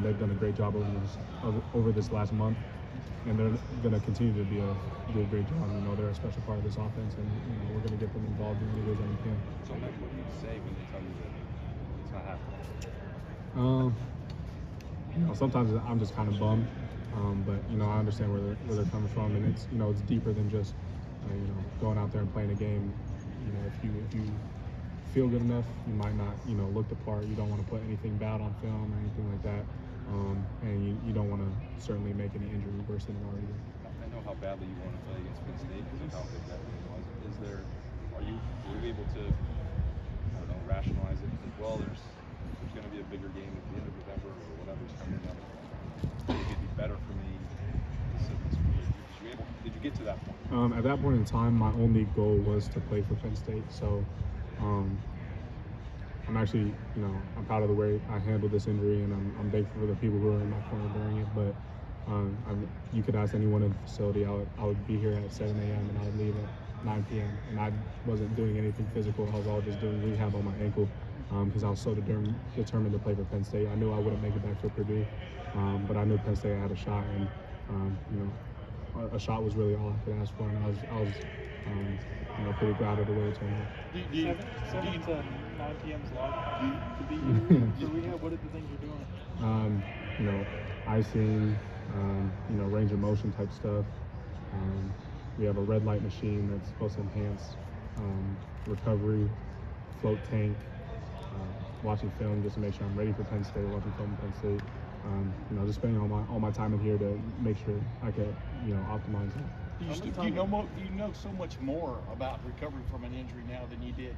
They've done a great job over this last month, and they're going to continue to do a great job. They're a special part of this offense, and we're going to get them involved in any way that we can. So, Mike, what do you say when they tell you that it's not happening? Sometimes I'm just kind of bummed, but I understand where they're coming from, and it's deeper than just going out there and playing a game. If you feel good enough, you might not look the part. You don't want to put anything bad on film or anything like that, and you don't want to certainly make any injury worse than it already is. I know how badly you want to play against Penn State because of how big that game was. Were you able to, rationalize it as well? There's going to be a bigger game at the end of November or whatever's coming up. Maybe it'd be better for me to sit this week. Did you get to that point? At that point in time, my only goal was to play for Penn State. So I'm actually, I'm proud of the way I handled this injury, and I'm thankful for the people who were in my corner during it. But you could ask anyone in the facility. I would be here at 7 a.m. and I would leave at 9 p.m. And I wasn't doing anything physical. I was all just doing rehab on my ankle because I was so determined to play for Penn State. I knew I wouldn't make it back for Purdue, but I knew Penn State had a shot, and a shot was really all I could ask for, and I was pretty glad of the way it turned out. 7 to 9 p.m. is long to be here for rehab. What are the things you're doing? Icing, range of motion type stuff. We have a red light machine that's supposed to enhance recovery, float tank, watching film just to make sure I'm ready for Penn State, watching film in Penn State. Just spending all my time in here to make sure I could, optimize it. Do you know so much more about recovery from an injury now than you did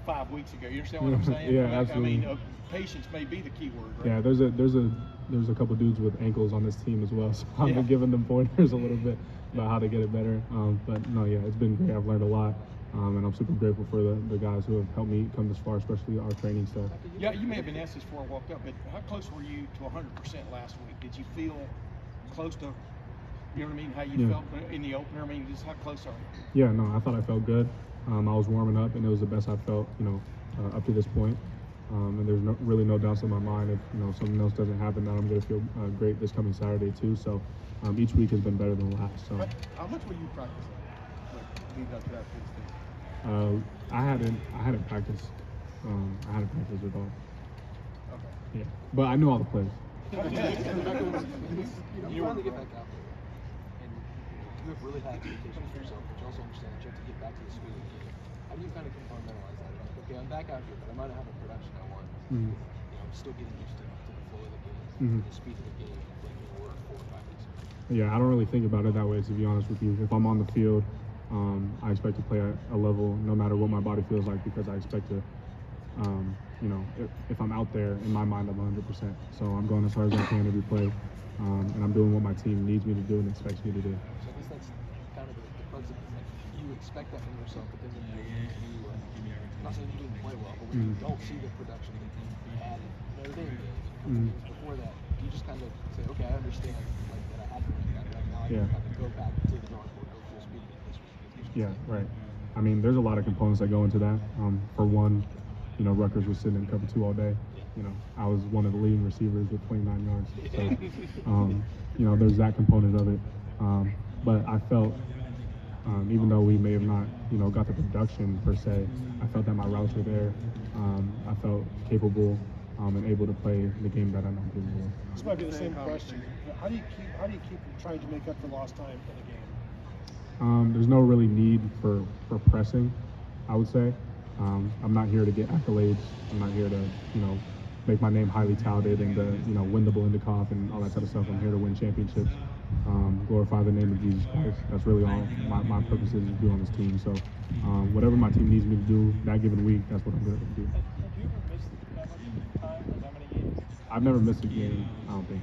5 weeks ago? You understand what I'm saying? Yeah, absolutely. I mean, patience may be the key word, right? Yeah, there's a couple dudes with ankles on this team as well, so I've been giving them pointers a little bit about how to get it better. But no, yeah, it's been great. I've learned a lot, and I'm super grateful for the guys who have helped me come this far, especially our training staff. Yeah, you may have been asked this before I walked up, but how close were you to 100% last week? Did you feel close to, how you felt in the opener? Just how close are you? Yeah, no, I thought I felt good. I was warming up, and it was the best I felt, up to this point. And there's really no doubts in my mind if something else doesn't happen, that I'm going to feel great this coming Saturday too. So each week has been better than the last. So how much were you practicing? Leading up to that Penn State? I hadn't practiced. I hadn't practiced at all. Okay. Yeah, but I knew all the plays. You finally get back out there, and you have really high expectations for yourself, but you also understand that you have to get back to the speed of the game. How do you kind of compartmentalize that? Like, okay, I'm back out here, but I might not have the production I want. I'm still getting used to the flow of the game, the speed of the game, like you were 4 or 5 weeks ago. Yeah, I don't really think about it that way, to be honest with you. If I'm on the field, I expect to play at a level no matter what my body feels like, because I expect to, if I'm out there, in my mind, I'm 100%. So I'm going as hard as I can every play, and I'm doing what my team needs me to do and expects me to do. So I guess that's kind of the crux of it. Like, you expect that from yourself, but then when you not saying you didn't play well, but when you don't see the production that you had in Notre Dame games, a couple games before that, you just kind of say, okay, I understand that I had to win that. Right now I can kind of go back to the drawing board, go full speed again this week. Yeah, right. I mean, there's a lot of components that go into that. For one, Rutgers was sitting in cover 2 all day. I was one of the leading receivers with 29 yards. So, there's that component of it. But I felt, even though we may have not, got the production per se, I felt that my routes were there. I felt capable and able to play the game that I know I'm capable of. This might be the same question. How do you keep trying to make up for lost time in the game? There's no really need for pressing, I would say. I'm not here to get accolades. I'm not here to, make my name highly touted and to, win the Blendikoff and all that type of stuff. I'm here to win championships, glorify the name of Jesus Christ. That's really all my purpose is to do on this team. So whatever my team needs me to do that given week, that's what I'm going to do. Have you ever missed that much time or that many games? I've never missed a game, I don't think.